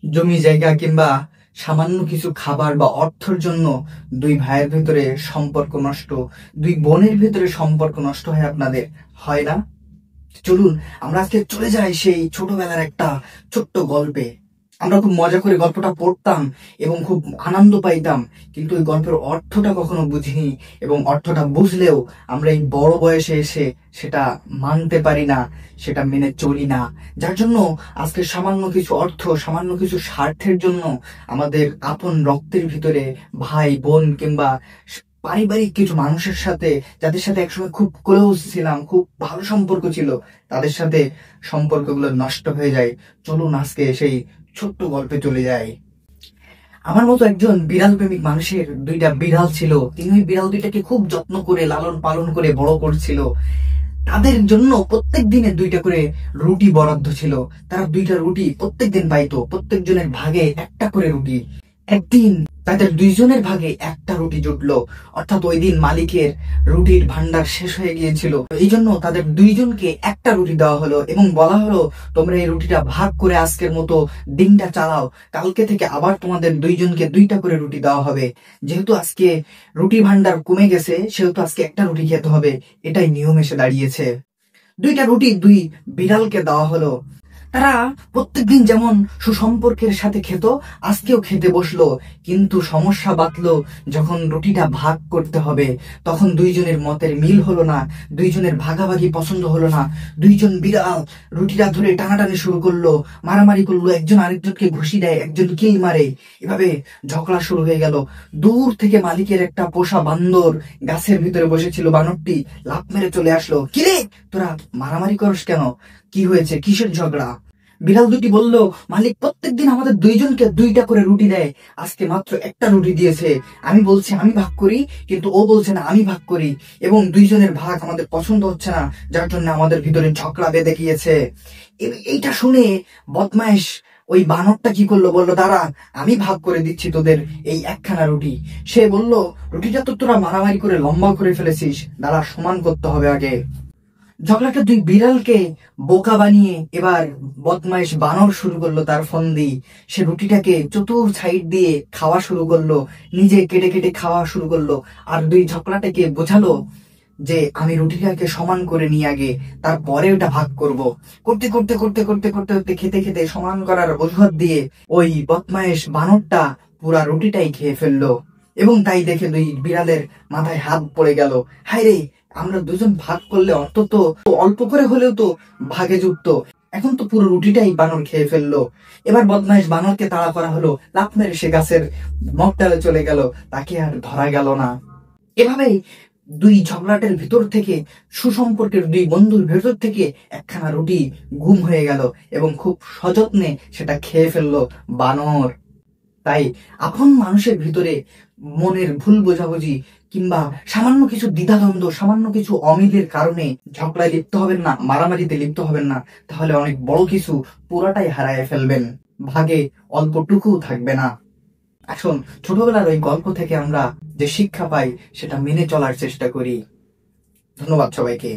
জমি জায়গা কিংবা সামান্য কিছু খাবার বা অর্থের জন্য দুই ভাইয়ের ভেতরে সম্পর্ক নষ্ট, দুই বোনের ভেতরে সম্পর্ক নষ্ট হয় আপনাদের, হয় না? চলুন আমরা আজকে চলে যাই সেই ছোটবেলার একটা ছোট্ট গল্পে। আমরা খুব মজা করে গল্পটা পড়তাম এবং খুব আনন্দ পাইতাম, কিন্তু ওই গল্পের অর্থটা কখনো বুঝিনি, এবং অর্থটা বুঝলেও আমরা এই বড় বয়সে এসে সেটা মানতে পারি না, সেটা মেনে চলি না। যার জন্য আজকে সামান্য কিছু অর্থ, সামান্য কিছু স্বার্থের জন্য আমাদের আপন রক্তের ভিতরে ভাই বোন কিংবা পারিবারিক কিছু মানুষের সাথে, যাদের সাথে একসময় খুব ক্লোজ ছিলাম, খুব ভালো সম্পর্ক ছিল, তাদের সাথে সম্পর্কগুলো নষ্ট হয়ে যায়। চলুন আজকে সেই ছোট্ট গল্পে চলে যাই। আমার মতো একজন বিড়াল প্রেমিক মানুষের দুইটা বিড়াল ছিল। তিনি ওই বিড়াল দুইটাকে খুব যত্ন করে লালন পালন করে বড় করছিল। তাদের জন্য প্রত্যেক দিনে দুইটা করে রুটি বরাদ্দ ছিল। তারা দুইটা রুটি প্রত্যেক দিন পাইতো, প্রত্যেকজনের ভাগে একটা করে রুটি। একদিন তাদের দুইজনের ভাগে একটা রুটি জুটলো, অর্থাৎ ওই দিন মালিকের রুটির ভান্ডার শেষ হয়ে গিয়েছিল। এই জন্য তাদের দুইজনকে একটা রুটি দেওয়া হলো এবং বলা হলো, তোমরা এই রুটিটা ভাগ করে আজকের মতো দিনটা চালাও, কালকে থেকে আবার তোমাদের দুইজনকে দুইটা করে রুটি দেওয়া হবে। যেহেতু আজকে রুটি ভান্ডার কমে গেছে, সেহেতু আজকে একটা রুটি খেতে হবে, এটাই নিয়ম এসে দাঁড়িয়েছে। দুইটা রুটি দুই বিড়ালকে দেওয়া হলো। তারা প্রত্যেকদিন যেমন সুসম্পর্কের সাথে খেত, আজকেও খেতে বসলো। কিন্তু সমস্যা বাতলো, যখন রুটিটা ভাগ করতে হবে তখন দুইজনের মতের মিল হলো না, দুইজনের ভাগাভাগি পছন্দ হলো না। দুইজন বিড়াল রুটিটা ধরে টানাটানি শুরু করলো, মারামারি করলো, একজন আরেকজনকে ঘুষি দেয়, একজন কিল মারে, এভাবে ঝগড়া শুরু হয়ে গেল। দূর থেকে মালিকের একটা পোষা বান্দর গাছের ভিতরে বসেছিল, বানরটি লাফ মেরে চলে আসলো। কিরে, তোরা মারামারি করস কেন? কি হয়েছে, কিসের ঝগড়া? বিড়াল দুটি বলল, মালিক প্রত্যেকদিন আমাদের দুইজনকে দুইটা করে রুটি দেয়, আজকে মাত্র একটা রুটি দিয়েছে। আমি বলছি আমি ভাগ করি, কিন্তু ও বলছে না আমি ভাগ করি, এবং দুইজনের ভাগ আমাদের পছন্দ হচ্ছে না, যার জন্য আমাদের ভিতরে ঝগড়া বেঁধে গিয়েছে। এইটা শুনে বদমাইশ ওই বানরটা কি করলো, বললো, দাঁড়া, আমি ভাগ করে দিচ্ছি তোদের এই একখানা রুটি। সে বলল, রুটিটা তো তোরা মারামারি করে লম্বা করে ফেলেছিস, দাঁড়া, সমান করতে হবে আগে। ঝগড়াটা দুই বিড়ালকে বোকা বানিয়ে এবার বদমাইশ বানর শুরু করলো তার ফন্দি। সে রুটিটাকে চতুর সাইড দিয়ে খাওয়া শুরু করলো, নিজে কেটে কেটে খাওয়া শুরু করলো, আর দুই ঝগড়াটাকে বোঝালো যে আমি রুটিটাকে সমান করে নিয়ে আগে, তারপরে ওটা ভাগ করব। করতে করতে করতে করতে করতে করতে খেতে খেতে সমান করার অজুহাত দিয়ে ওই বদমাইশ বানরটা পুরা রুটিটাই খেয়ে ফেললো। এবং তাই দেখে দুই বিড়ালের মাথায় হাত পড়ে গেল। হায় রে, আমরা দুজন ভাগ করলে অন্তত অল্প করে হলেও তো ভাগে যুক্ত, এখন তো পুরো রুটিটাই বানর খেয়ে ফেললো। এবার বদমাইশ বানরকে তাড়া করা হলো, লাফ মেরে সে গাছের মগডালে চলে গেল, তাকে আর ধরা গেল না। এভাবেই দুই ঝগড়াটের ভিতর থেকে, সুসম্পর্কের দুই বন্ধুর ভেতর থেকে একখানা রুটি গুম হয়ে গেল, এবং খুব সযত্নে সেটা খেয়ে ফেললো বানর। তাই আপন মানুষের ভিতরে মনের ভুল বোঝাবুঝি কিংবা সামান্য কিছু দ্বিধাদ্বন্দ্ব, সামান্য কিছু অমিলের কারণে ঝগড়ায় লিপ্ত হবেন না, মারামারিতে লিপ্ত হবেন না, তাহলে অনেক বড় কিছু পুরাটাই হারায় ফেলবেন, ভাগে অল্পটুকু থাকবে না। এখন ছোটবেলার ওই গল্প থেকে আমরা যে শিক্ষা পাই সেটা মেনে চলার চেষ্টা করি। ধন্যবাদ সবাইকে।